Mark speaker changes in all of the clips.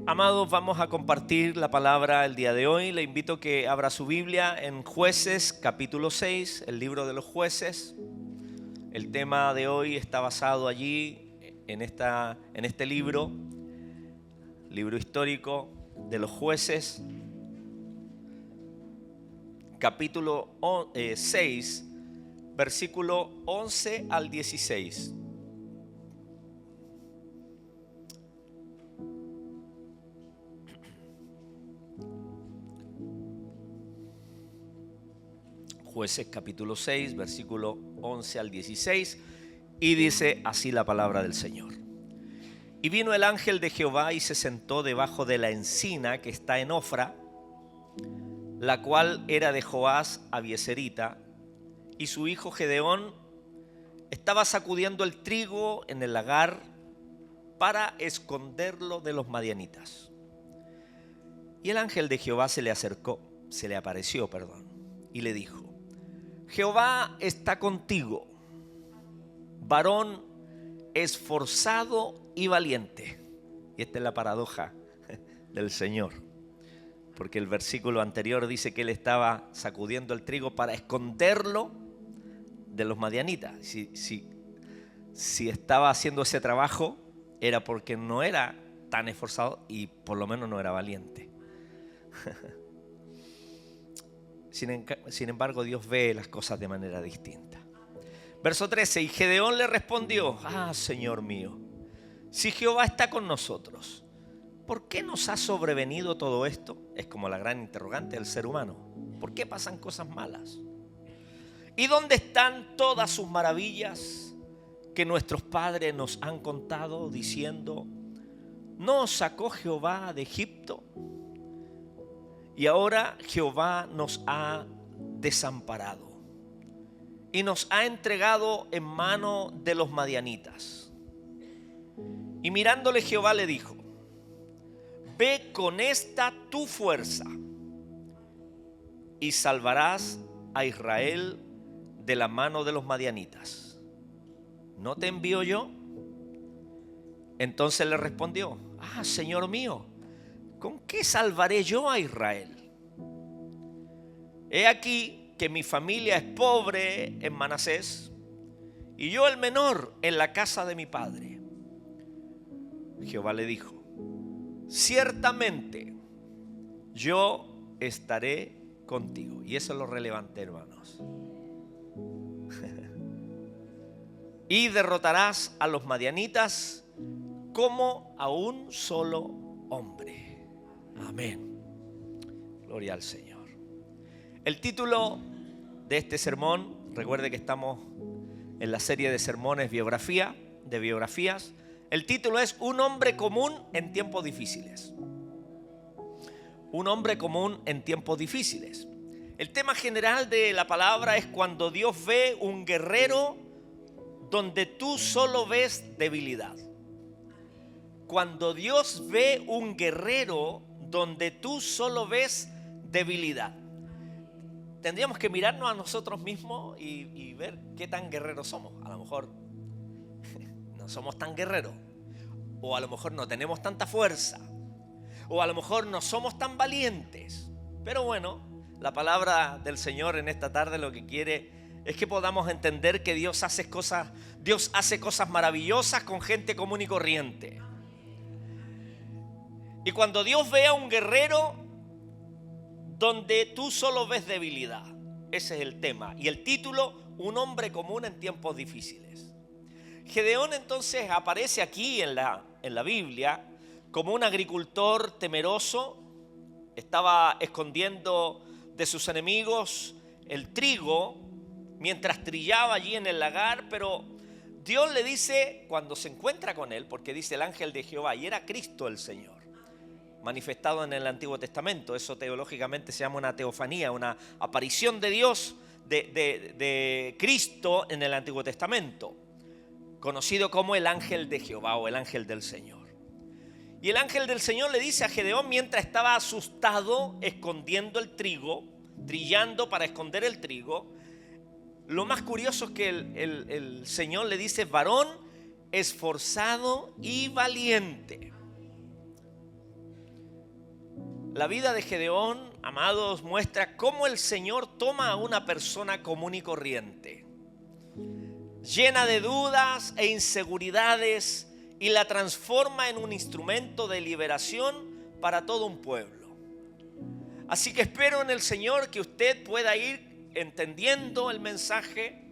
Speaker 1: Amados, vamos a compartir la palabra el día de hoy. Le invito a que abra su Biblia en Jueces, capítulo 6, el libro de los jueces. El tema de hoy está basado allí, en este libro histórico de los jueces, capítulo 6, versículo 11 al 16. Jueces capítulo 6, versículo 11 al 16, y dice así la palabra del Señor. Y vino el ángel de Jehová y se sentó debajo de la encina que está en Ofra, la cual era de Joás Abieserita, y su hijo Gedeón estaba sacudiendo el trigo en el lagar para esconderlo de los madianitas. Y el ángel de Jehová se le apareció, y le dijo: Jehová está contigo, varón esforzado y valiente. Y esta es la paradoja del Señor, porque el versículo anterior dice que él estaba sacudiendo el trigo para esconderlo de los madianitas. Si estaba haciendo ese trabajo era porque no era tan esforzado y por lo menos no era valiente. Sin embargo, Dios ve las cosas de manera distinta. Verso 13, y Gedeón le respondió: Señor mío, si Jehová está con nosotros, ¿por qué nos ha sobrevenido todo esto? Es como la gran interrogante del ser humano. ¿Por qué pasan cosas malas? ¿Y dónde están todas sus maravillas que nuestros padres nos han contado, diciendo: ¿no os sacó Jehová de Egipto? Y ahora Jehová nos ha desamparado y nos ha entregado en mano de los madianitas. Y mirándole Jehová le dijo: ve con esta tu fuerza y salvarás a Israel de la mano de los madianitas. ¿No te envío yo? Entonces le respondió: Señor mío, ¿con qué salvaré yo a Israel? He aquí que mi familia es pobre en Manasés, y yo el menor en la casa de mi padre. Jehová le dijo: ciertamente yo estaré contigo. Y eso es lo relevante, hermanos. Y derrotarás a los madianitas como a un solo hombre. Amén. Gloria al Señor. El título de este sermón, recuerde que estamos en la serie de sermones de biografías. El título es Un hombre común en tiempos difíciles. Un hombre común en tiempos difíciles. El tema general de la palabra es cuando Dios ve un guerrero donde tú solo ves debilidad. Cuando Dios ve un guerrero donde tú solo ves debilidad. Tendríamos que mirarnos a nosotros mismos y ver qué tan guerreros somos. A lo mejor no somos tan guerreros, o a lo mejor no tenemos tanta fuerza, o a lo mejor no somos tan valientes. Pero bueno, la palabra del Señor en esta tarde lo que quiere es que podamos entender que Dios hace cosas maravillosas con gente común y corriente. Y cuando Dios ve a un guerrero donde tú solo ves debilidad, ese es el tema. Y el título: Un hombre común en tiempos difíciles. Gedeón entonces aparece aquí en la Biblia como un agricultor temeroso. Estaba escondiendo de sus enemigos el trigo mientras trillaba allí en el lagar, pero Dios le dice, cuando se encuentra con él, porque dice el ángel de Jehová, y era Cristo el Señor, manifestado en el Antiguo Testamento. Eso teológicamente se llama una teofanía, una aparición de Dios, de Cristo en el Antiguo Testamento, conocido como el ángel de Jehová o el ángel del Señor. Y el ángel del Señor le dice a Gedeón, mientras estaba asustado escondiendo el trigo, trillando para esconder el trigo, lo más curioso es que el Señor le dice: varón esforzado y valiente. La vida de Gedeón, amados, muestra cómo el Señor toma a una persona común y corriente, llena de dudas e inseguridades, y la transforma en un instrumento de liberación para todo un pueblo. Así que espero en el Señor que usted pueda ir entendiendo el mensaje,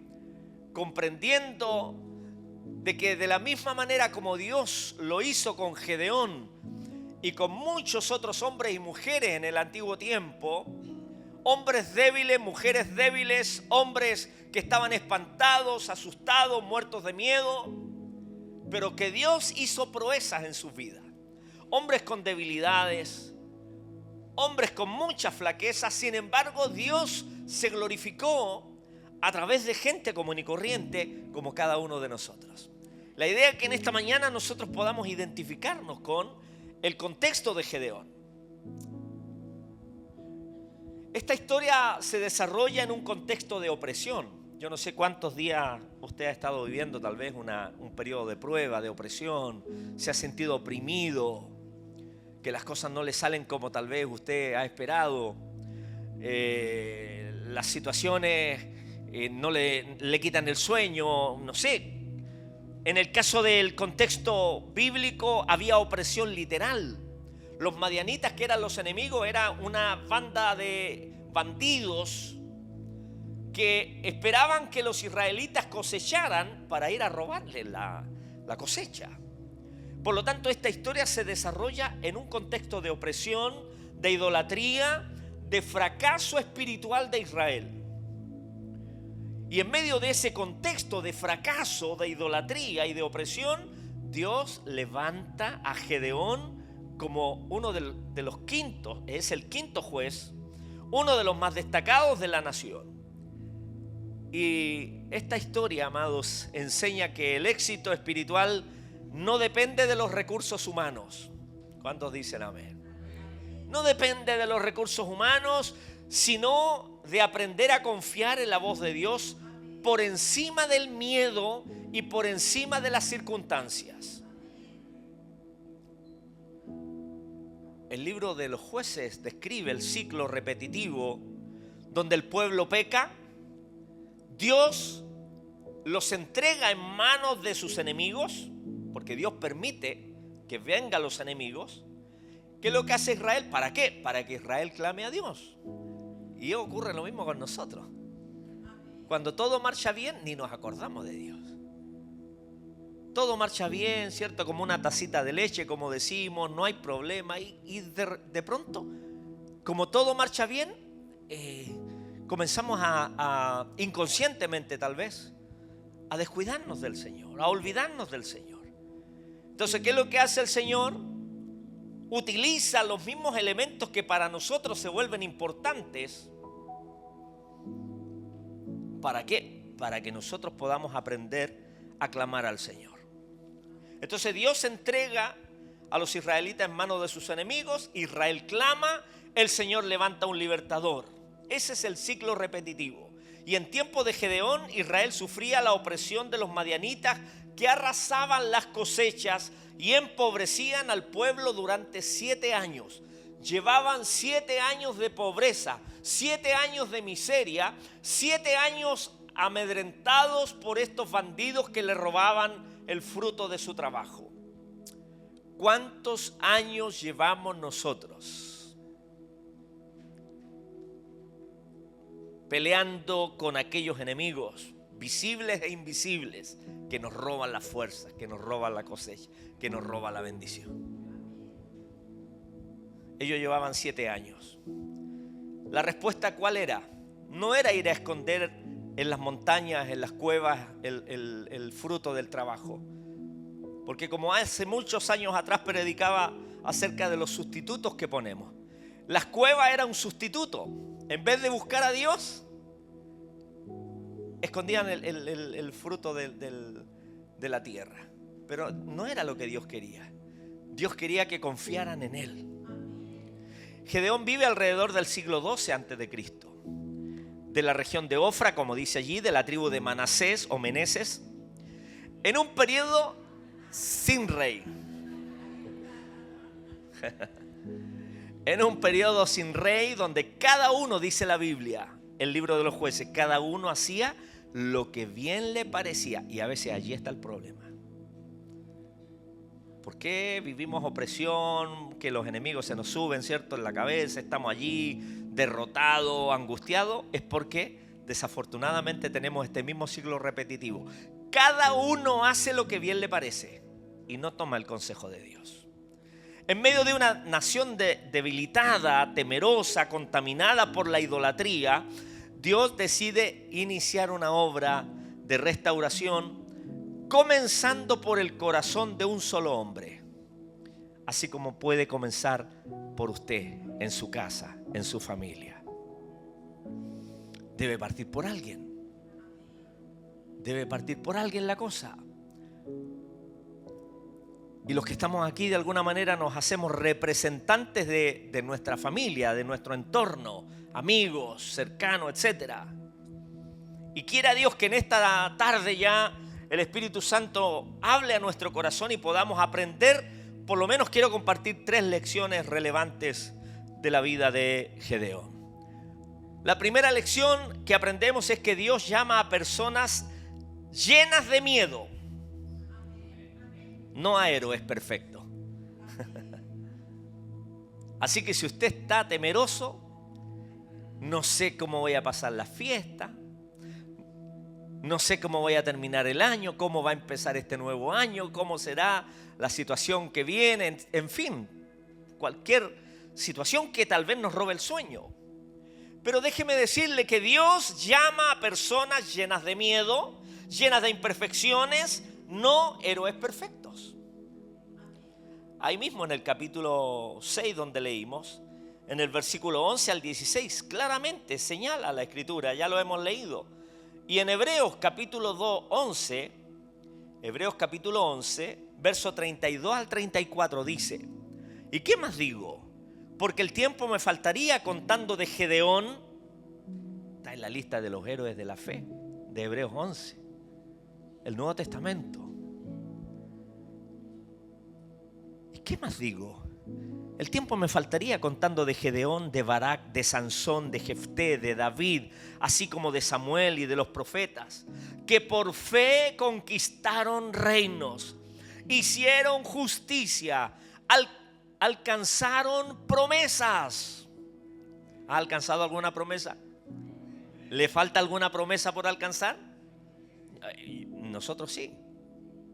Speaker 1: comprendiendo de que de la misma manera como Dios lo hizo con Gedeón y con muchos otros hombres y mujeres en el antiguo tiempo, hombres débiles, mujeres débiles, hombres que estaban espantados, asustados, muertos de miedo, pero que Dios hizo proezas en sus vidas. Hombres con debilidades, hombres con mucha flaqueza, sin embargo Dios se glorificó a través de gente común y corriente como cada uno de nosotros. La idea es que en esta mañana nosotros podamos identificarnos con el contexto de Gedeón. Esta historia se desarrolla en un contexto de opresión. Yo no sé cuántos días usted ha estado viviendo tal vez un periodo de prueba, de opresión, se ha sentido oprimido, que las cosas no le salen como tal vez usted ha esperado, las situaciones no le quitan el sueño, no sé. En el caso del contexto bíblico había opresión literal. Los madianitas, que eran los enemigos, era una banda de bandidos que esperaban que los israelitas cosecharan para ir a robarles la cosecha. Por lo tanto, esta historia se desarrolla en un contexto de opresión, de idolatría, de fracaso espiritual de Israel. Y en medio de ese contexto de fracaso, de idolatría y de opresión, Dios levanta a Gedeón como uno de los quintos, es el quinto juez, uno de los más destacados de la nación. Y esta historia, amados, enseña que el éxito espiritual no depende de los recursos humanos. ¿Cuántos dicen amén? No depende de los recursos humanos, sino de aprender a confiar en la voz de Dios por encima del miedo y por encima de las circunstancias. El libro de los Jueces describe el ciclo repetitivo donde el pueblo peca, Dios los entrega en manos de sus enemigos, porque Dios permite que vengan los enemigos. ¿Qué es lo que hace Israel? ¿Para qué? Para que Israel clame a Dios. Y ocurre lo mismo con nosotros. Cuando todo marcha bien, ni nos acordamos de Dios. Todo marcha bien, ¿cierto? Como una tacita de leche, como decimos, no hay problema. Y de pronto, como todo marcha bien, comenzamos inconscientemente tal vez, a descuidarnos del Señor, a olvidarnos del Señor. Entonces, ¿qué es lo que hace el Señor? Utiliza los mismos elementos que para nosotros se vuelven importantes. ¿Para qué? Para que nosotros podamos aprender a clamar al Señor. Entonces Dios entrega a los israelitas en manos de sus enemigos, Israel clama, el Señor levanta un libertador. Ese es el ciclo repetitivo. Y en tiempo de Gedeón, Israel sufría la opresión de los madianitas que arrasaban las cosechas y empobrecían al pueblo durante 7 años. Llevaban 7 años de pobreza, 7 años de miseria, 7 años amedrentados por estos bandidos que le robaban el fruto de su trabajo. ¿Cuántos años llevamos nosotros peleando con aquellos enemigos visibles e invisibles que nos roban las fuerzas, que nos roban la cosecha, que nos roban la bendición? Ellos llevaban 7 años. La respuesta, ¿cuál era? No era ir a esconder en las montañas, en las cuevas, el fruto del trabajo. Porque como hace muchos años atrás predicaba acerca de los sustitutos que ponemos. Las cuevas eran un sustituto. En vez de buscar a Dios, escondían el fruto de la tierra. Pero no era lo que Dios quería. Dios quería que confiaran en Él. Gedeón vive alrededor del siglo XII a.C., de la región de Ofra, como dice allí, de la tribu de Manasés o Meneses, en un periodo sin rey. en un periodo sin rey donde cada uno, dice la Biblia, el libro de los jueces, cada uno hacía lo que bien le parecía. Y a veces allí está el problema. ¿Por qué vivimos opresión? Que los enemigos se nos suben, ¿cierto?, en la cabeza, estamos allí derrotados, angustiados. Es porque desafortunadamente tenemos este mismo ciclo repetitivo. Cada uno hace lo que bien le parece y no toma el consejo de Dios. En medio de una nación debilitada, temerosa, contaminada por la idolatría, Dios decide iniciar una obra de restauración, comenzando por el corazón de un solo hombre, así como puede comenzar por usted, en su casa, en su familia. Debe partir por alguien. Debe partir por alguien la cosa. Y los que estamos aquí de alguna manera nos hacemos representantes de nuestra familia, de nuestro entorno, amigos, cercanos, etc. Y quiera Dios que en esta tarde ya el Espíritu Santo hable a nuestro corazón y podamos aprender. Por lo menos quiero compartir 3 lecciones relevantes de la vida de Gedeón. La primera lección que aprendemos es que Dios llama a personas llenas de miedo, no a héroes perfectos. Así que si usted está temeroso, no sé cómo voy a pasar la fiesta, no sé cómo voy a terminar el año, cómo va a empezar este nuevo año, cómo será la situación que viene, en fin, cualquier situación que tal vez nos robe el sueño. Pero déjeme decirle que Dios llama a personas llenas de miedo, llenas de imperfecciones, no héroes perfectos. Ahí mismo en el capítulo 6 donde leímos, en el versículo 11 al 16, claramente señala la Escritura, ya lo hemos leído. Y en Hebreos capítulo 11, verso 32 al 34 dice: ¿y qué más digo? Porque el tiempo me faltaría contando de Gedeón. Está en la lista de los héroes de la fe, de Hebreos 11, el Nuevo Testamento. ¿Y qué más digo? El tiempo me faltaría contando de Gedeón, de Barak, de Sansón, de Jefté, de David, así como de Samuel y de los profetas, que por fe conquistaron reinos, hicieron justicia, alcanzaron promesas. ¿Ha alcanzado alguna promesa? ¿Le falta alguna promesa por alcanzar? Nosotros sí.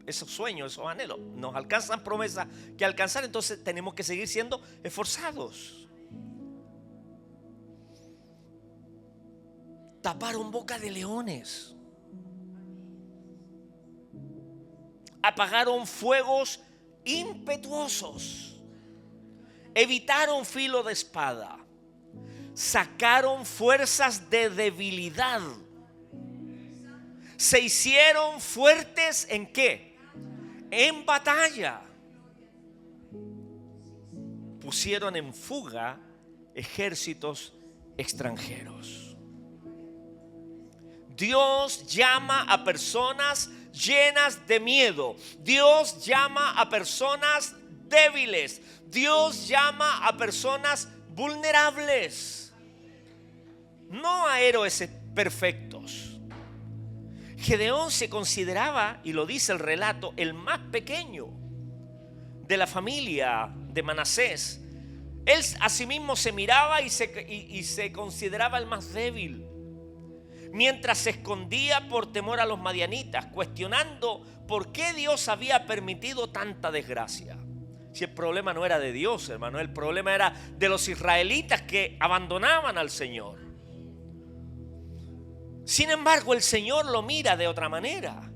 Speaker 1: Esos sueños, esos anhelos, nos alcanzan promesas que alcanzar, entonces tenemos que seguir siendo esforzados. Taparon boca de leones, apagaron fuegos impetuosos, evitaron filo de espada, sacaron fuerzas de debilidad, se hicieron fuertes ¿en qué? En batalla. Pusieron en fuga ejércitos extranjeros. Dios llama a personas llenas de miedo. Dios llama a personas débiles. Dios llama a personas vulnerables. No a héroes perfectos. Gedeón se consideraba, y lo dice el relato, el más pequeño de la familia de Manasés. Él asimismo se miraba y se consideraba el más débil, mientras se escondía por temor a los madianitas, cuestionando por qué Dios había permitido tanta desgracia. Si el problema no era de Dios, hermano, el problema era de los israelitas que abandonaban al Señor. Sin embargo, el Señor lo mira de otra manera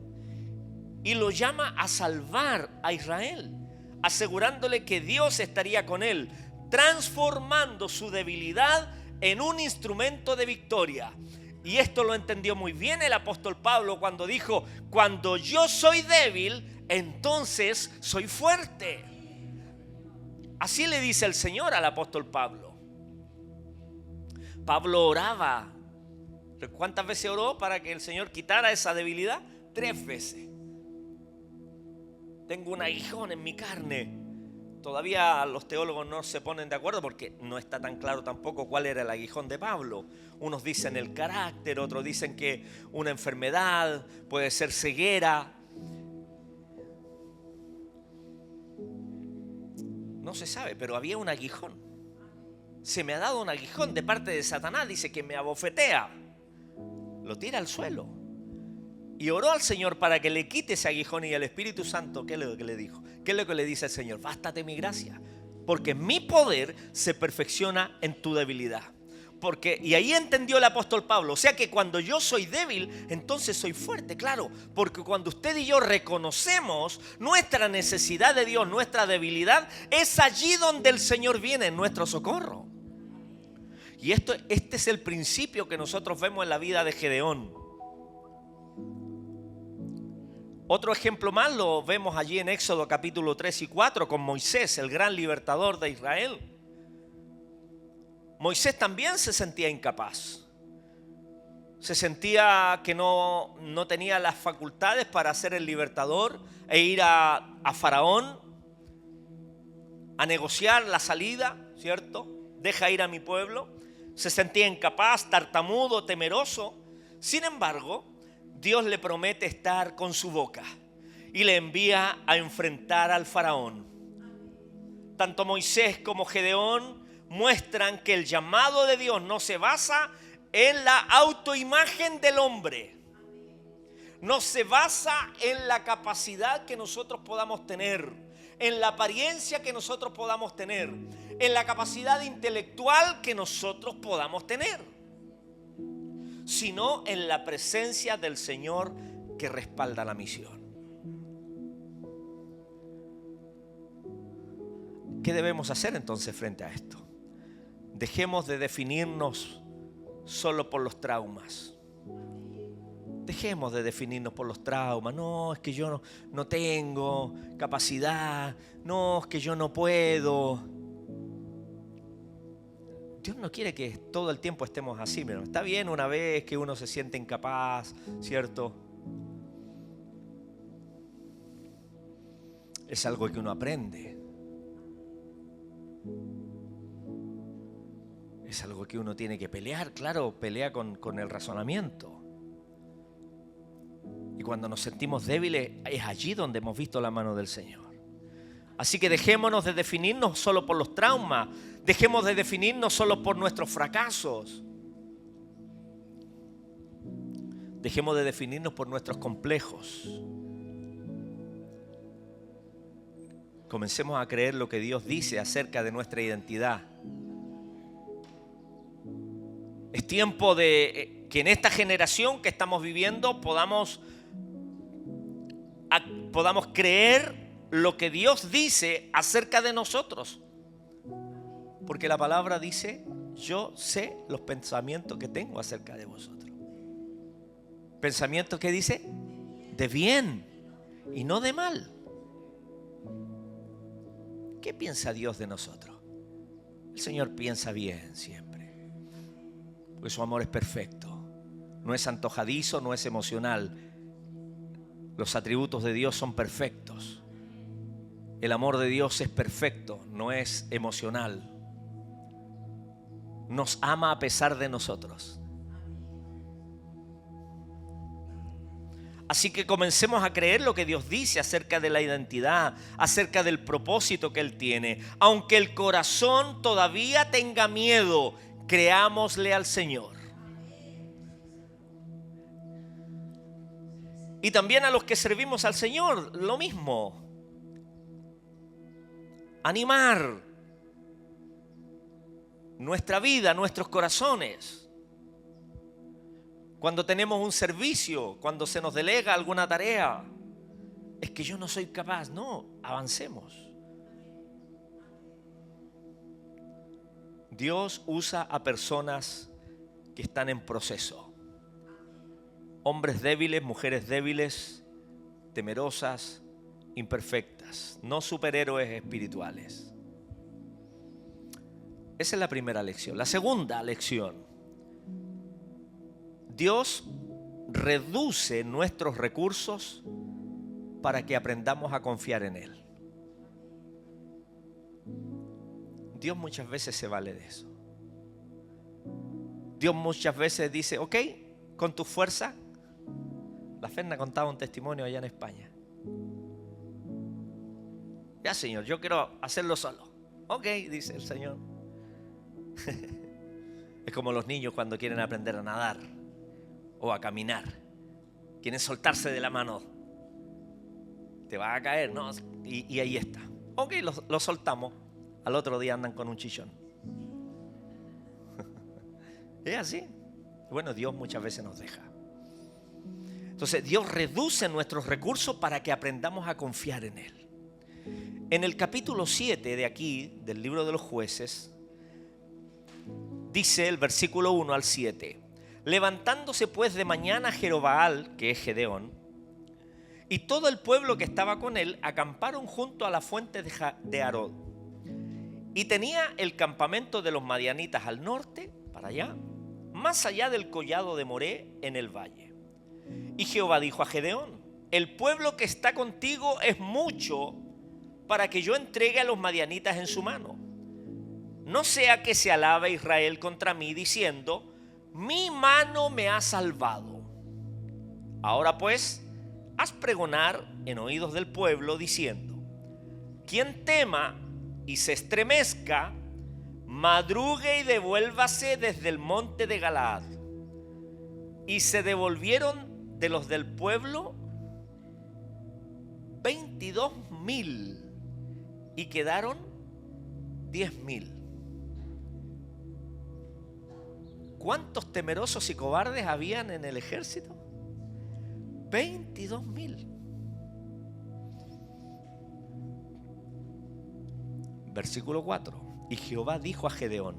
Speaker 1: y lo llama a salvar a Israel, asegurándole que Dios estaría con él, transformando su debilidad en un instrumento de victoria. Y esto lo entendió muy bien el apóstol Pablo cuando dijo: cuando yo soy débil, entonces soy fuerte. Así le dice el Señor al apóstol Pablo. Pablo oraba. ¿Cuántas veces oró para que el Señor quitara esa debilidad? 3 veces. Tengo un aguijón en mi carne. Todavía los teólogos no se ponen de acuerdo porque no está tan claro tampoco cuál era el aguijón de Pablo. Unos dicen el carácter, otros dicen que una enfermedad, puede ser ceguera. No se sabe, pero había un aguijón. Se me ha dado un aguijón de parte de Satanás, dice que me abofetea. Lo tira al suelo. Y oró al Señor para que le quite ese aguijón, y el Espíritu Santo, ¿qué es lo que le dijo? ¿Qué es lo que le dice el Señor? Bástate mi gracia, porque mi poder se perfecciona en tu debilidad. Y ahí entendió el apóstol Pablo. O sea que cuando yo soy débil, entonces soy fuerte, claro. Porque cuando usted y yo reconocemos nuestra necesidad de Dios, nuestra debilidad, es allí donde el Señor viene en nuestro socorro. Y este es el principio que nosotros vemos en la vida de Gedeón. Otro ejemplo más lo vemos allí en Éxodo capítulo 3 y 4 con Moisés, el gran libertador de Israel. Moisés también se sentía incapaz. Se sentía que no tenía las facultades para ser el libertador e ir a Faraón a negociar la salida, ¿cierto? Deja ir a mi pueblo. Se sentía incapaz, tartamudo, temeroso. Sin embargo, Dios le promete estar con su boca y le envía a enfrentar al faraón. Tanto Moisés como Gedeón muestran que el llamado de Dios no se basa en la autoimagen del hombre. No se basa en la capacidad que nosotros podamos tener, en la apariencia que nosotros podamos tener, en la capacidad intelectual que nosotros podamos tener, sino en la presencia del Señor que respalda la misión. ¿Qué debemos hacer entonces frente a esto? Dejemos de definirnos solo por los traumas. Dejemos de definirnos por los traumas. No, es que yo no tengo capacidad. No, es que yo no puedo. Dios no quiere que todo el tiempo estemos así. Pero está bien una vez que uno se siente incapaz, ¿cierto? Es algo que uno aprende. Es algo que uno tiene que pelear, claro, pelea con el razonamiento. Y cuando nos sentimos débiles, es allí donde hemos visto la mano del Señor. Así que dejémonos de definirnos solo por los traumas. Dejemos de definirnos solo por nuestros fracasos. Dejemos de definirnos por nuestros complejos. Comencemos a creer lo que Dios dice acerca de nuestra identidad. Es tiempo de que en esta generación que estamos viviendo podamos creer lo que Dios dice acerca de nosotros. Porque la palabra dice, yo sé los pensamientos que tengo acerca de vosotros. Pensamientos que dice, de bien y no de mal. ¿Qué piensa Dios de nosotros? El Señor piensa bien siempre. Porque su amor es perfecto. No es antojadizo, no es emocional. Los atributos de Dios son perfectos. El amor de Dios es perfecto, no es emocional. Nos ama a pesar de nosotros. Así que comencemos a creer lo que Dios dice acerca de la identidad, acerca del propósito que Él tiene. Aunque el corazón todavía tenga miedo, creámosle al Señor. Y también a los que servimos al Señor, lo mismo. Animar nuestra vida, nuestros corazones. Cuando tenemos un servicio, cuando se nos delega alguna tarea, es que yo no soy capaz. No, avancemos. Dios usa a personas que están en proceso. Hombres débiles, mujeres débiles, temerosas, imperfectas, no superhéroes espirituales. Esa es la primera lección. La segunda lección. Dios reduce nuestros recursos para que aprendamos a confiar en Él. Dios muchas veces se vale de eso. Dios muchas veces dice, ok, con tu fuerza. La Ferna contaba un testimonio allá en España. Ya, Señor, yo quiero hacerlo solo. Ok, dice el Señor. Es como los niños cuando quieren aprender a nadar o a caminar. Quieren soltarse de la mano. Te vas a caer, ¿no? Y ahí está. Ok, lo soltamos. Al otro día andan con un chichón. Es así. Bueno, Dios muchas veces nos deja. Entonces Dios reduce nuestros recursos para que aprendamos a confiar en Él. En el capítulo 7 de aquí, del libro de los Jueces, dice el versículo 1 al 7. Levantándose pues de mañana Jerobaal, que es Gedeón, y todo el pueblo que estaba con él, acamparon junto a la fuente de Harod. Y tenía el campamento de los madianitas al norte, para allá, más allá del collado de Moré, en el valle. Y Jehová dijo a Gedeón: el pueblo que está contigo es mucho para que yo entregue a los madianitas en su mano. No sea que se alabe Israel contra mí diciendo: mi mano me ha salvado. Ahora pues, haz pregonar en oídos del pueblo diciendo: quien tema y se estremezca, madrugue y devuélvase desde el monte de Galaad. Y se devolvieron de los del pueblo 22,000 y quedaron 10,000. ¿Cuántos temerosos y cobardes habían en el ejército? 22,000. Versículo 4. Y Jehová dijo a Gedeón: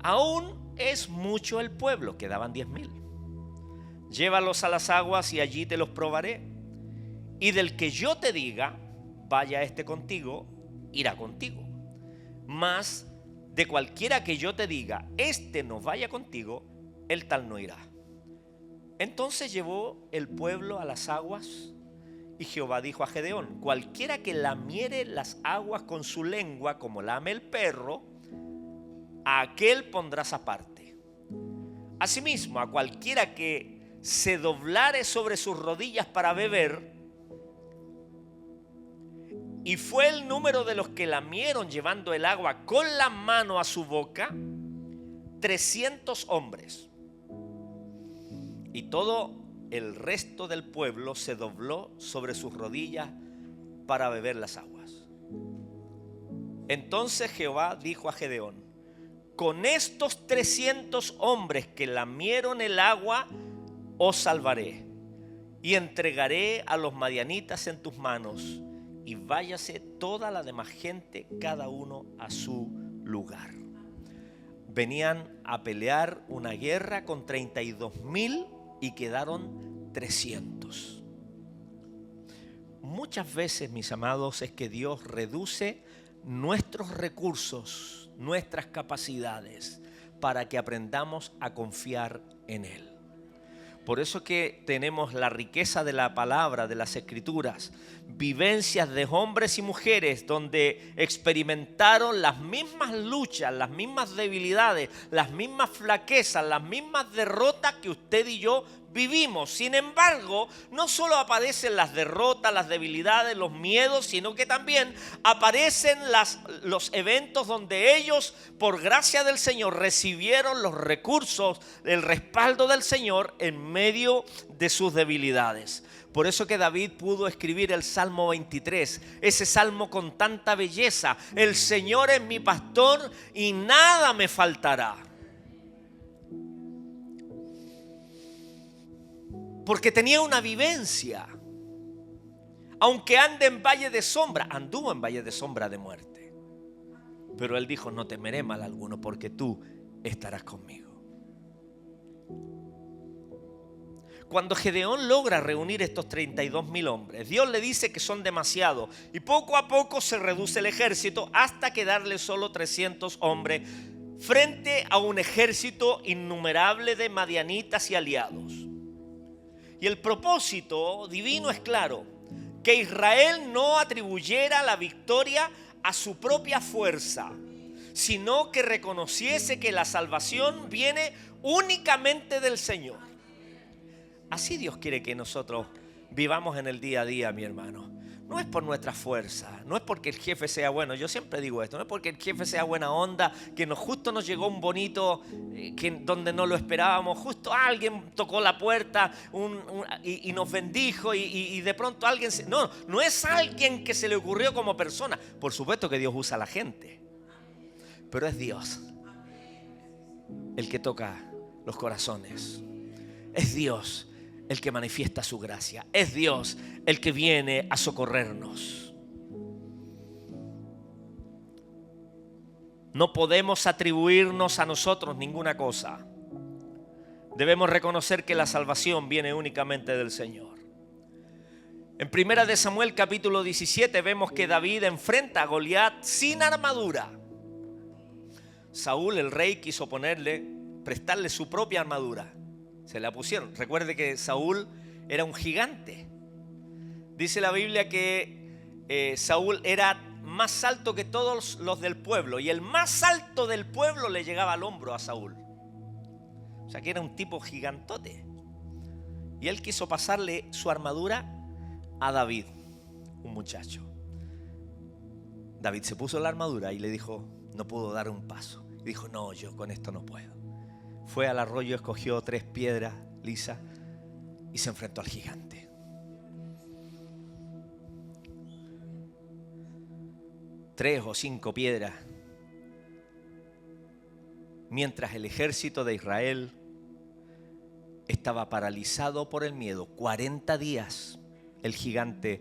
Speaker 1: aún es mucho el pueblo, quedaban 10,000. Llévalos a las aguas y allí te los probaré. Y del que yo te diga, vaya este contigo, irá contigo. Mas de cualquiera que yo te diga, este no vaya contigo, el tal no irá. Entonces llevó el pueblo a las aguas, y Jehová dijo a Gedeón: cualquiera que lamiere las aguas con su lengua como lame el perro, a aquel pondrás aparte. Asimismo, a cualquiera que se doblare sobre sus rodillas para beber. Y fue el número de los que lamieron llevando el agua con la mano a su boca, 300 hombres. Y todo el resto del pueblo se dobló sobre sus rodillas para beber las aguas. Entonces Jehová dijo a Gedeón: con estos 300 hombres que lamieron el agua, os salvaré, y entregaré a los madianitas en tus manos, y váyase toda la demás gente, cada uno a su lugar. Venían a pelear una guerra con 32,000 y quedaron 300. Muchas veces, mis amados, es que Dios reduce nuestros recursos, nuestras capacidades, para que aprendamos a confiar en Él. Por eso que tenemos la riqueza de la palabra, de las escrituras, vivencias de hombres y mujeres donde experimentaron las mismas luchas, las mismas debilidades, las mismas flaquezas, las mismas derrotas que usted y yo vivimos. Sin embargo, no solo aparecen las derrotas, las debilidades, los miedos, sino que también aparecen los eventos donde ellos, por gracia del Señor, recibieron los recursos, el respaldo del Señor en medio de sus debilidades. Por eso que David pudo escribir el Salmo 23, ese salmo con tanta belleza: el Señor es mi pastor y nada me faltará. Porque tenía una vivencia. Aunque ande en valle de sombra, anduvo en valle de sombra de muerte, pero él dijo: no temeré mal alguno, porque tú estarás conmigo. Cuando Gedeón logra reunir estos 32,000 hombres, Dios le dice que son demasiados, y poco a poco se reduce el ejército hasta quedarle solo 300 hombres frente a un ejército innumerable de madianitas y aliados. Y el propósito divino es claro: que Israel no atribuyera la victoria a su propia fuerza, sino que reconociese que la salvación viene únicamente del Señor. Así Dios quiere que nosotros vivamos en el día a día, mi hermano. No es por nuestra fuerza, no es porque el jefe sea bueno. Yo siempre digo esto, no es porque el jefe sea buena onda, que justo nos llegó un bonito donde no lo esperábamos, justo alguien tocó la puerta y nos bendijo y de pronto alguien... No es alguien que se le ocurrió como persona. Por supuesto que Dios usa a la gente, pero es Dios el que toca los corazones. Es Dios el que manifiesta su gracia. Es Dios el que viene a socorrernos. No podemos atribuirnos a nosotros ninguna cosa. Debemos reconocer que la salvación viene únicamente del Señor. En 1 de Samuel capítulo 17 vemos que David enfrenta a Goliat sin armadura. Saúl, el rey, quiso prestarle su propia armadura. Se la pusieron. Recuerde que Saúl era un gigante. Dice la Biblia que Saúl era más alto que todos los del pueblo, y el más alto del pueblo le llegaba al hombro a Saúl. O sea que era un tipo gigantote. Y él quiso pasarle su armadura a David, un muchacho. David se puso la armadura y le dijo, no pudo dar un paso. Y dijo, no, yo con esto no puedo. Fue al arroyo, escogió 3 piedras lisas y se enfrentó al gigante. Tres o 5 piedras. Mientras el ejército de Israel estaba paralizado por el miedo. 40 días el gigante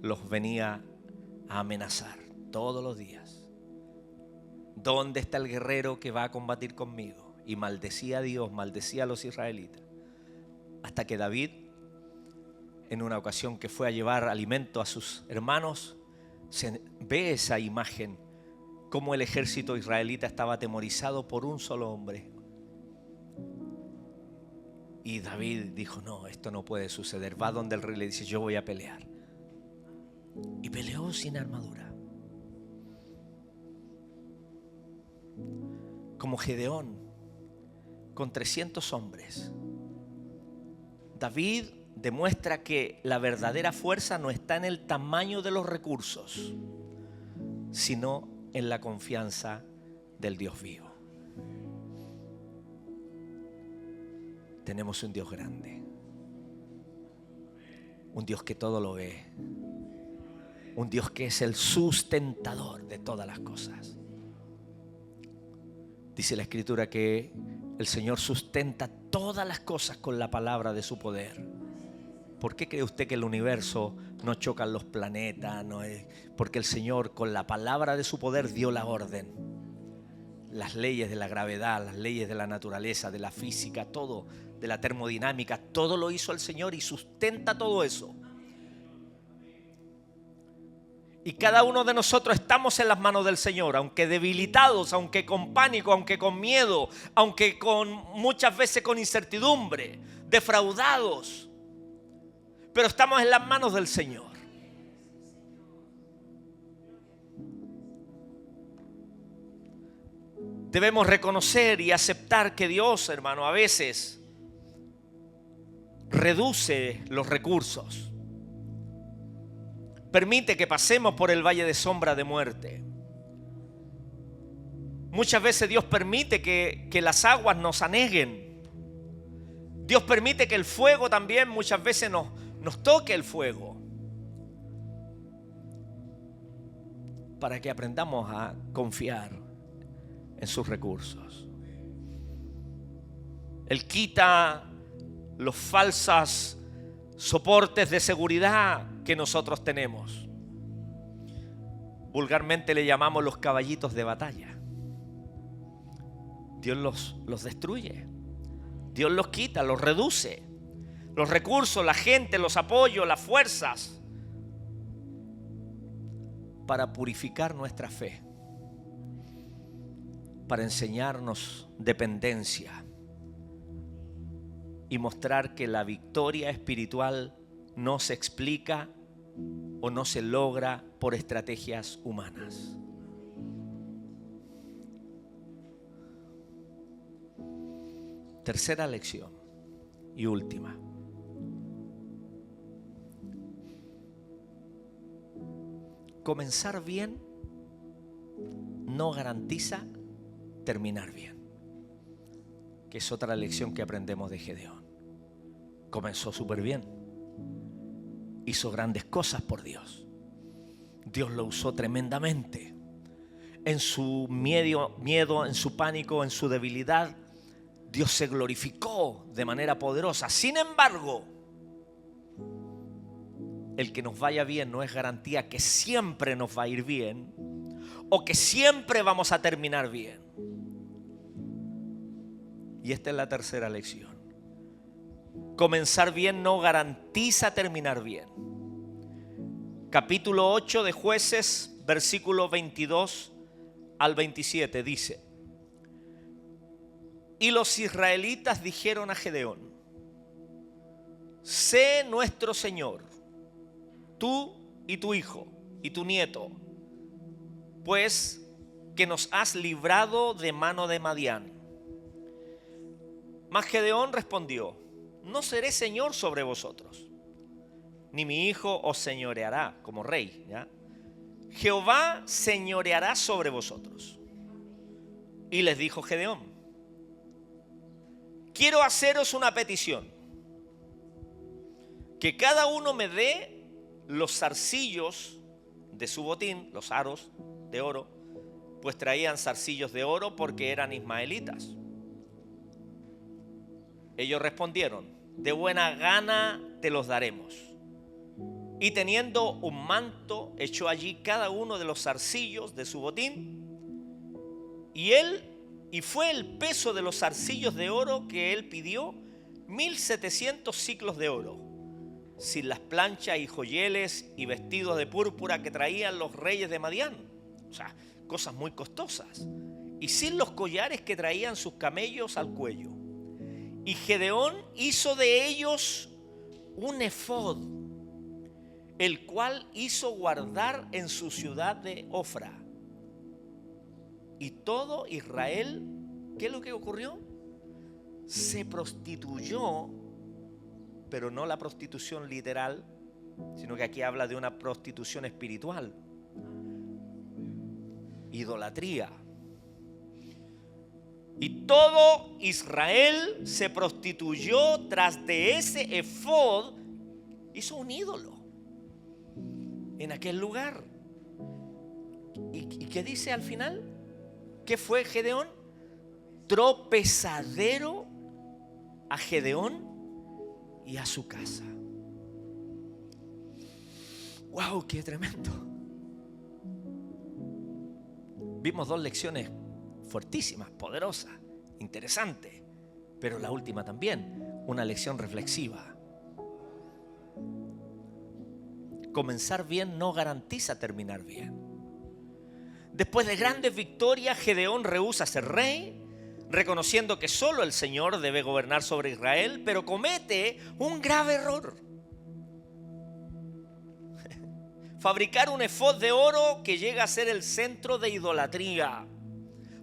Speaker 1: los venía a amenazar todos los días. ¿Dónde está el guerrero que va a combatir conmigo? Y maldecía a Dios, maldecía a los israelitas. Hasta que David, en una ocasión que fue a llevar alimento a sus hermanos, ve esa imagen, cómo el ejército israelita estaba atemorizado por un solo hombre. Y David dijo, no, esto no puede suceder. Va donde el rey le dice, yo voy a pelear. Y peleó sin armadura. Como Gedeón, con 300 hombres. David demuestra que la verdadera fuerza no está en el tamaño de los recursos, sino en la confianza del Dios vivo. Tenemos un Dios grande, un Dios que todo lo ve, un Dios que es el sustentador de todas las cosas. Dice la Escritura que el Señor sustenta todas las cosas con la palabra de su poder. ¿Por qué cree usted que el universo no chocan los planetas? No es porque el Señor con la palabra de su poder dio la orden. Las leyes de la gravedad, las leyes de la naturaleza, de la física, todo, de la termodinámica, todo lo hizo el Señor y sustenta todo eso. Y cada uno de nosotros estamos en las manos del Señor, aunque debilitados, aunque con pánico, aunque con miedo, aunque muchas veces con incertidumbre, defraudados. Pero estamos en las manos del Señor. Debemos reconocer y aceptar que Dios, hermano, a veces reduce los recursos. Permite que pasemos por el valle de sombra de muerte. Muchas veces Dios permite que las aguas nos aneguen. Dios permite que el fuego también muchas veces nos toque el fuego. Para que aprendamos a confiar en sus recursos. Él quita los falsos soportes de seguridad que nosotros tenemos. Vulgarmente le llamamos los caballitos de batalla. Dios los destruye. Dios los quita, los reduce. Los recursos, la gente, los apoyos, las fuerzas. Para purificar nuestra fe. Para enseñarnos dependencia. Y mostrar que la victoria espiritual no se explica o no se logra por estrategias humanas. Tercera lección y última. Comenzar bien no garantiza terminar bien, que es otra lección que aprendemos de Gedeón. Comenzó súper bien, hizo grandes cosas por Dios. Dios lo usó tremendamente. En su miedo, en su pánico, en su debilidad, Dios se glorificó de manera poderosa. Sin embargo, el que nos vaya bien no es garantía que siempre nos va a ir bien o que siempre vamos a terminar bien. Y esta es la tercera lección. Comenzar bien no garantiza terminar bien. Capítulo 8 de Jueces, versículos 22 al 27 dice: y los israelitas dijeron a Gedeón: sé nuestro Señor, tú y tu hijo y tu nieto, pues que nos has librado de mano de Madián. Mas Gedeón respondió: no seré señor sobre vosotros, ni mi hijo os señoreará como rey, ¿ya? Jehová señoreará sobre vosotros. Y les dijo Gedeón: quiero haceros una petición, que cada uno me dé los zarcillos de su botín, los aros de oro, pues traían zarcillos de oro porque eran ismaelitas. Ellos respondieron: de buena gana te los daremos. Y teniendo un manto, echó allí cada uno de los zarcillos de su botín, y fue el peso de los zarcillos de oro que él pidió, 1700 siclos de oro, sin las planchas y joyeles y vestidos de púrpura que traían los reyes de Madián, o sea, cosas muy costosas, y sin los collares que traían sus camellos al cuello. Y Gedeón hizo de ellos un efod, el cual hizo guardar en su ciudad de Ofra. Y todo Israel, ¿qué es lo que ocurrió? Se prostituyó, pero no la prostitución literal, sino que aquí habla de una prostitución espiritual. Idolatría. Y todo Israel se prostituyó tras de ese efod, hizo un ídolo en aquel lugar. ¿Y qué dice al final? ¿Qué fue Gedeón? Tropezadero a Gedeón y a su casa. ¡Wow! ¡Qué tremendo! Vimos dos lecciones fuertísimas, poderosas, interesantes, pero la última también, una lección reflexiva. Comenzar bien no garantiza terminar bien. Después de grandes victorias, Gedeón rehúsa ser rey, reconociendo que solo el Señor debe gobernar sobre Israel, pero comete un grave error. Fabricar un efod de oro que llega a ser el centro de idolatría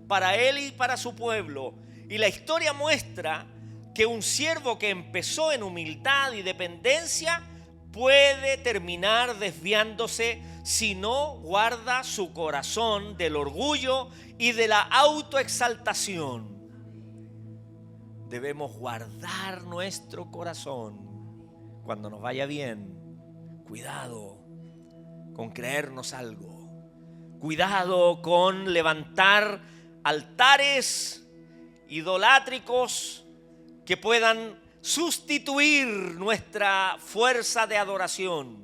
Speaker 1: para él y para su pueblo. Y la historia muestra que un siervo que empezó en humildad y dependencia puede terminar desviándose si no guarda su corazón del orgullo y de la autoexaltación. Debemos guardar nuestro corazón cuando nos vaya bien. Cuidado con creernos algo. Cuidado con levantar altares idolátricos que puedan sustituir nuestra fuerza de adoración.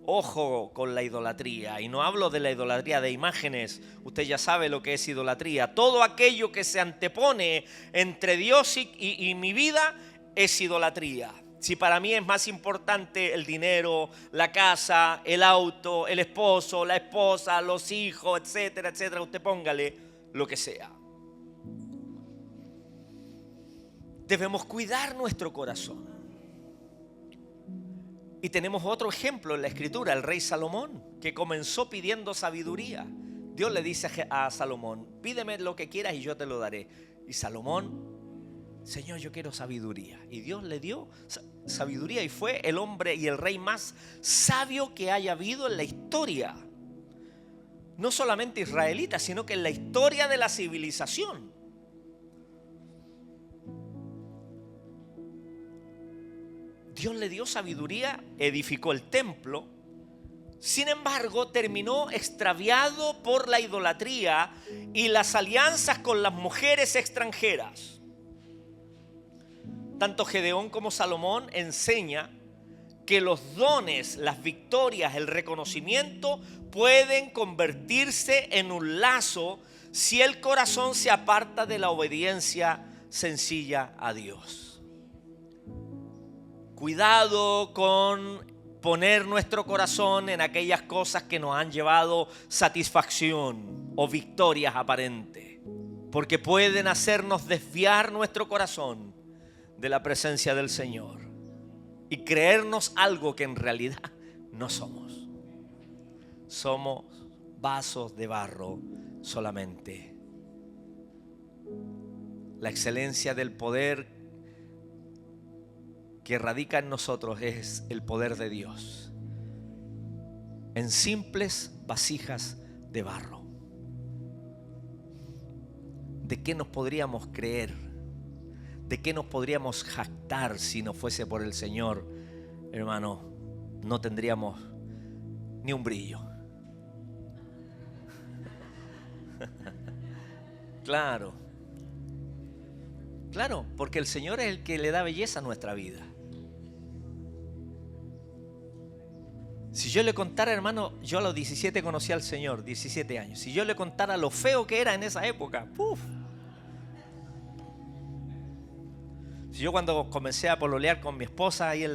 Speaker 1: Ojo con la idolatría, y no hablo de la idolatría de imágenes. Usted ya sabe lo que es idolatría. Todo aquello que se antepone entre Dios y mi vida es idolatría. Si para mí es más importante el dinero, la casa, el auto, el esposo, la esposa, los hijos, etcétera, etcétera, usted póngale lo que sea. Debemos cuidar nuestro corazón. Y tenemos otro ejemplo en la Escritura, el rey Salomón, que comenzó pidiendo sabiduría. Dios le dice a Salomón: pídeme lo que quieras y yo te lo daré. Y Salomón Señor, yo quiero sabiduría. Y Dios le dio sabiduría y fue el hombre y el rey más sabio que haya habido en la historia. No solamente israelita, sino que en la historia de la civilización. Dios le dio sabiduría, edificó el templo. Sin embargo, terminó extraviado por la idolatría y las alianzas con las mujeres extranjeras. Tanto Gedeón como Salomón enseñan que los dones, las victorias, el reconocimiento pueden convertirse en un lazo si el corazón se aparta de la obediencia sencilla a Dios. Cuidado con poner nuestro corazón en aquellas cosas que nos han llevado satisfacción o victorias aparentes, porque pueden hacernos desviar nuestro corazón de la presencia del Señor y creernos algo que en realidad no somos. Somos vasos de barro solamente. La excelencia del poder que radica en nosotros es el poder de Dios en simples vasijas de barro. ¿De qué nos podríamos creer? ¿De qué nos podríamos jactar si no fuese por el Señor? Hermano, no tendríamos ni un brillo. Claro, porque el Señor es el que le da belleza a nuestra vida. Si yo le contara, hermano, yo a los 17 conocí al Señor, 17 años. Si yo le contara lo feo que era en esa época, ¡puf! Si yo cuando comencé a pololear con mi esposa, ahí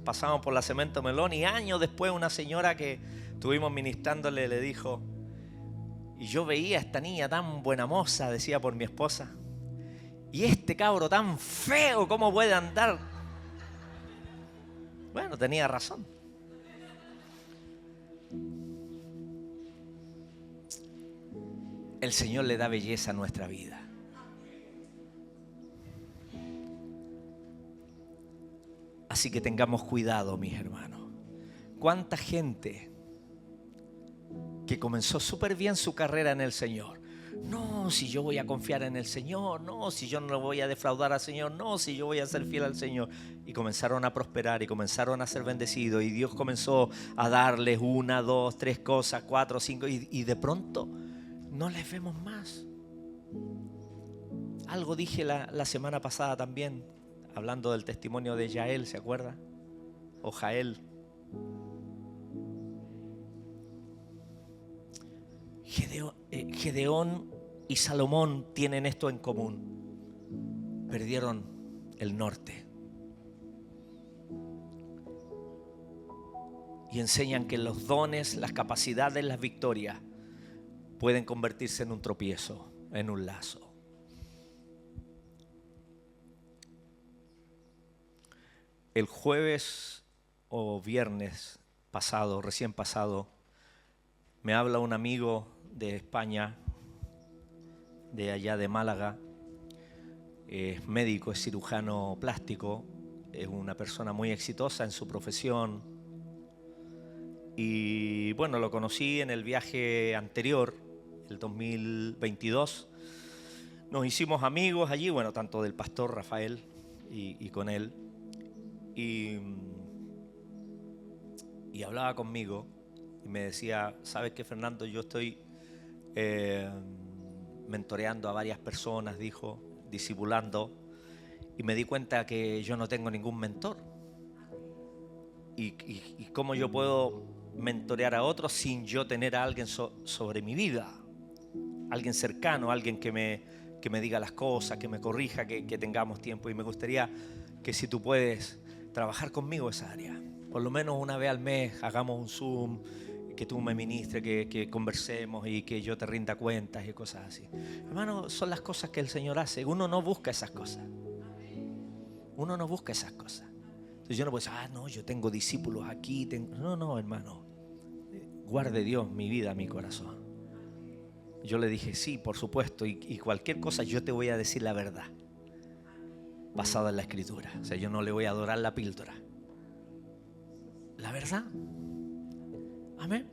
Speaker 1: pasamos por la Cemento Melón, y años después una señora que estuvimos ministrándole le dijo, y yo veía a esta niña tan buena moza, decía por mi esposa, y este cabro tan feo, ¿cómo puede andar? Bueno, tenía razón. El Señor le da belleza a nuestra vida. Así que tengamos cuidado, mis hermanos. ¿Cuánta gente que comenzó súper bien su carrera en el Señor? No, si yo voy a confiar en el Señor. No, si yo no lo voy a defraudar al Señor. No, si yo voy a ser fiel al Señor. Y comenzaron a prosperar y comenzaron a ser bendecidos. Y Dios comenzó a darles 1, 2, 3 cosas, 4, 5. Y de pronto no les vemos más. Algo dije la semana pasada también, hablando del testimonio de Yael, ¿se acuerda? O Jael. Gedeón y Salomón tienen esto en común. Perdieron el norte. Y enseñan que los dones, las capacidades, las victorias pueden convertirse en un tropiezo, en un lazo. El jueves o viernes pasado, recién pasado, me habla un amigo de España, de allá de Málaga. Es médico, es cirujano plástico, es una persona muy exitosa en su profesión. Y bueno, lo conocí en el viaje anterior, el 2022. Nos hicimos amigos allí, bueno, tanto del pastor Rafael y con él. Y hablaba conmigo y me decía, ¿sabes qué, Fernando? Yo estoy mentoreando a varias personas, dijo, discipulando, y me di cuenta que yo no tengo ningún mentor. ¿Y cómo yo puedo mentorear a otros sin yo tener a alguien sobre mi vida? Alguien cercano, alguien que me diga las cosas, que me corrija, que tengamos tiempo. Y me gustaría que si tú puedes trabajar conmigo esa área. Por lo menos una vez al mes hagamos un Zoom, que tú me ministres, que conversemos y que yo te rinda cuentas y cosas así. Hermano, son las cosas que el Señor hace. Uno no busca esas cosas. Uno no busca esas cosas. Entonces yo no puedo decir, no, yo tengo discípulos aquí. No, hermano. Guarde Dios mi vida, mi corazón. Yo le dije, sí, por supuesto. Y cualquier cosa yo te voy a decir la verdad. basada en la Escritura. O sea, yo no le voy a adorar la píldora. La verdad. Amén.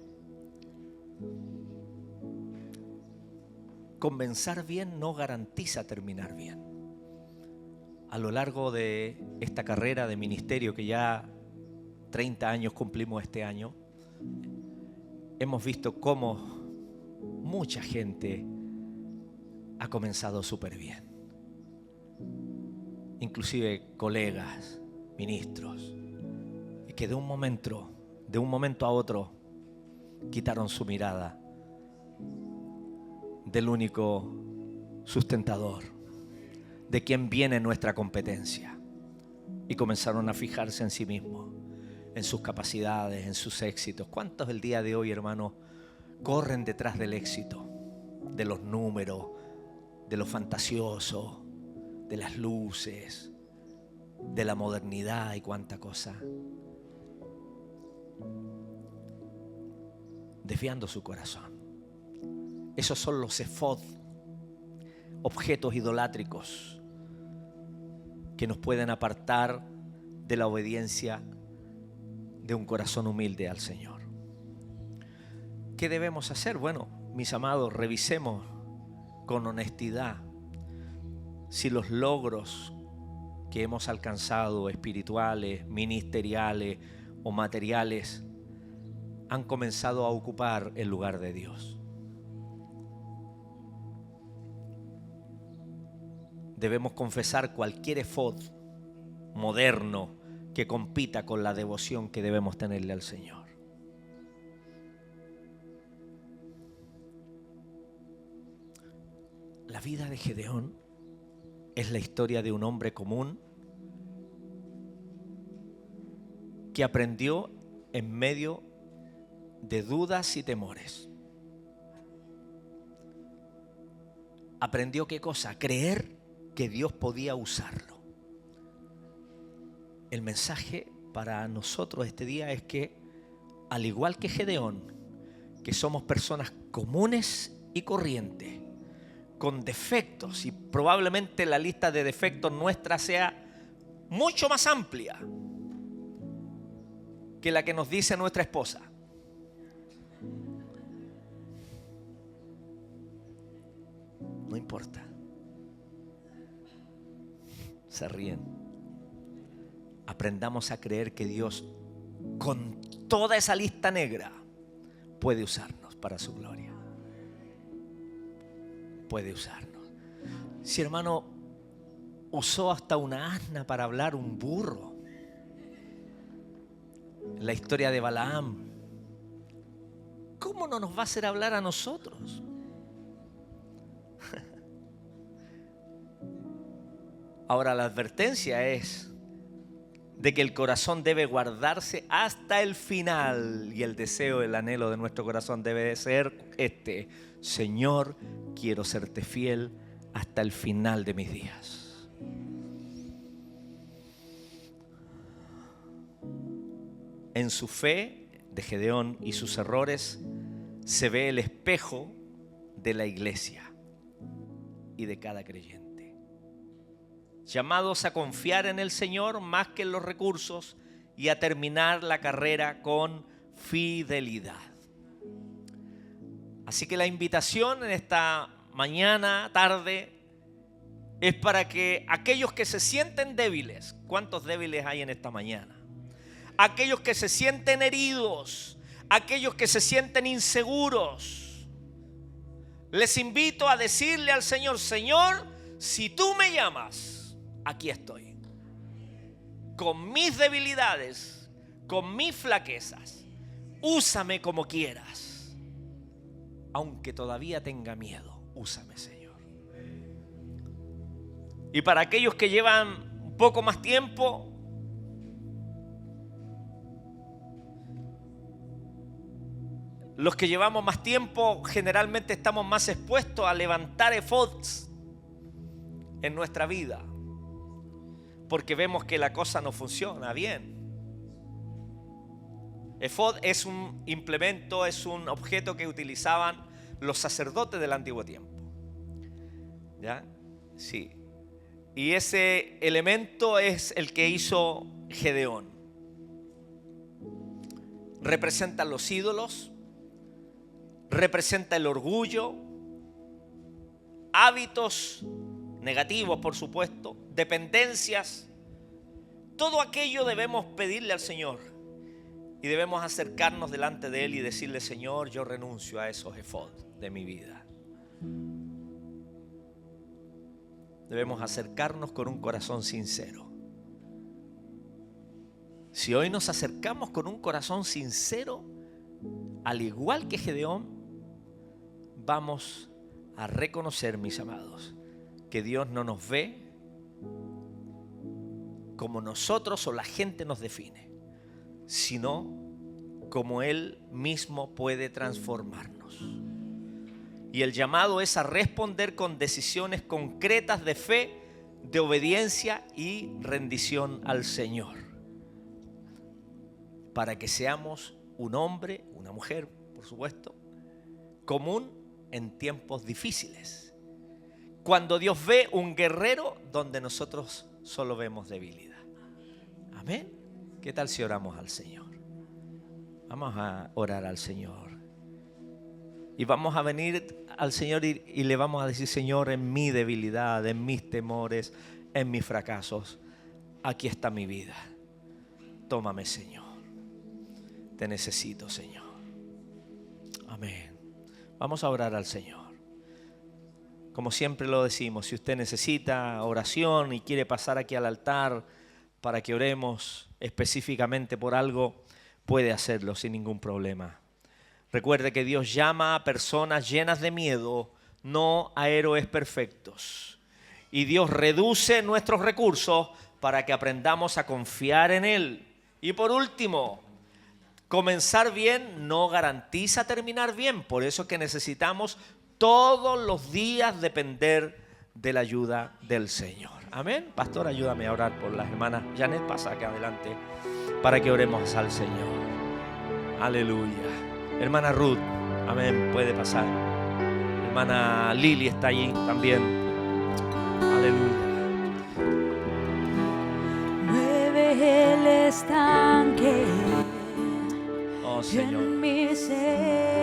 Speaker 1: Comenzar bien no garantiza terminar bien. A lo largo de esta carrera de ministerio, que ya 30 años cumplimos este año, hemos visto cómo mucha gente ha comenzado súper bien. Inclusive colegas, ministros, y que de un momento a otro quitaron su mirada del único sustentador, de quien viene nuestra competencia, y comenzaron a fijarse en sí mismos, en sus capacidades, en sus éxitos. ¿Cuántos el día de hoy, hermanos, corren detrás del éxito, de los números, de lo fantasioso, de las luces, de la modernidad y cuánta cosa? Desviando su corazón. Esos son los efod, objetos idolátricos que nos pueden apartar de la obediencia de un corazón humilde al Señor. ¿Qué debemos hacer? Bueno, mis amados, revisemos con honestidad si los logros que hemos alcanzado, espirituales, ministeriales o materiales, han comenzado a ocupar el lugar de Dios. Debemos confesar cualquier efod moderno que compita con la devoción que debemos tenerle al Señor. La vida de Gedeón es la historia de un hombre común que aprendió en medio de dudas y temores. ¿Aprendió qué cosa? A creer que Dios podía usarlo. El mensaje para nosotros este día es que, al igual que Gedeón, que somos personas comunes y corrientes, con defectos, y probablemente la lista de defectos nuestra sea mucho más amplia que la que nos dice nuestra esposa. No importa. Se ríen. Aprendamos a creer que Dios, con toda esa lista negra, puede usarnos para su gloria. Puede usarnos. Si, hermano, usó hasta una asna para hablar un burro. La historia de Balaam. ¿Cómo no nos va a hacer hablar a nosotros? Ahora, la advertencia es de que el corazón debe guardarse hasta el final, y el deseo, el anhelo de nuestro corazón debe ser este: Señor, quiero serte fiel hasta el final de mis días. En su fe de Gedeón y sus errores se ve el espejo de la iglesia y de cada creyente. Llamados a confiar en el Señor más que en los recursos y a terminar la carrera con fidelidad. Así que la invitación en esta mañana, tarde, es para que aquellos que se sienten débiles, ¿cuántos débiles hay en esta mañana? Aquellos que se sienten heridos, aquellos que se sienten inseguros, les invito a decirle al Señor: Señor, si tú me llamas, aquí estoy, con mis debilidades, con mis flaquezas, úsame como quieras, aunque todavía tenga miedo, úsame, Señor. Y para aquellos que llevan un poco más tiempo, los que llevamos más tiempo generalmente estamos más expuestos a levantar efods en nuestra vida, porque vemos que la cosa no funciona bien. Efod es un implemento, es un objeto que utilizaban los sacerdotes del antiguo tiempo. ¿Ya? Sí. Y ese elemento es el que hizo Gedeón. Representa los ídolos, representa el orgullo, hábitos negativos, por supuesto, dependencias. Todo aquello debemos pedirle al Señor y debemos acercarnos delante de Él y decirle: Señor, yo renuncio a esos efod de mi vida. Debemos acercarnos con un corazón sincero. Si hoy nos acercamos con un corazón sincero, al igual que Gedeón, vamos a reconocer, mis amados, que Dios no nos ve como nosotros o la gente nos define, sino como Él mismo puede transformarnos. Y el llamado es a responder con decisiones concretas de fe, de obediencia y rendición al Señor, para que seamos un hombre, una mujer, por supuesto, común en tiempos difíciles. Cuando Dios ve un guerrero donde nosotros solo vemos debilidad. Amén. ¿Qué tal si oramos al Señor? Vamos a orar al Señor. Y vamos a venir al Señor y le vamos a decir: Señor, en mi debilidad, en mis temores, en mis fracasos, aquí está mi vida. Tómame, Señor. Te necesito, Señor. Amén. Vamos a orar al Señor. Como siempre lo decimos, si usted necesita oración y quiere pasar aquí al altar para que oremos específicamente por algo, puede hacerlo sin ningún problema. Recuerde que Dios llama a personas llenas de miedo, no a héroes perfectos. Y Dios reduce nuestros recursos para que aprendamos a confiar en Él. Y por último, comenzar bien no garantiza terminar bien. Por eso es que necesitamos todos los días depender de la ayuda del Señor. Amén. Pastor, ayúdame a orar por las hermanas. Janet, pasa acá adelante para que oremos al Señor. Aleluya. Hermana Ruth, amén, puede pasar. Hermana Lili está allí también. Aleluya.
Speaker 2: Mueve el estanque.
Speaker 1: Oh, Señor.
Speaker 2: En mi ser.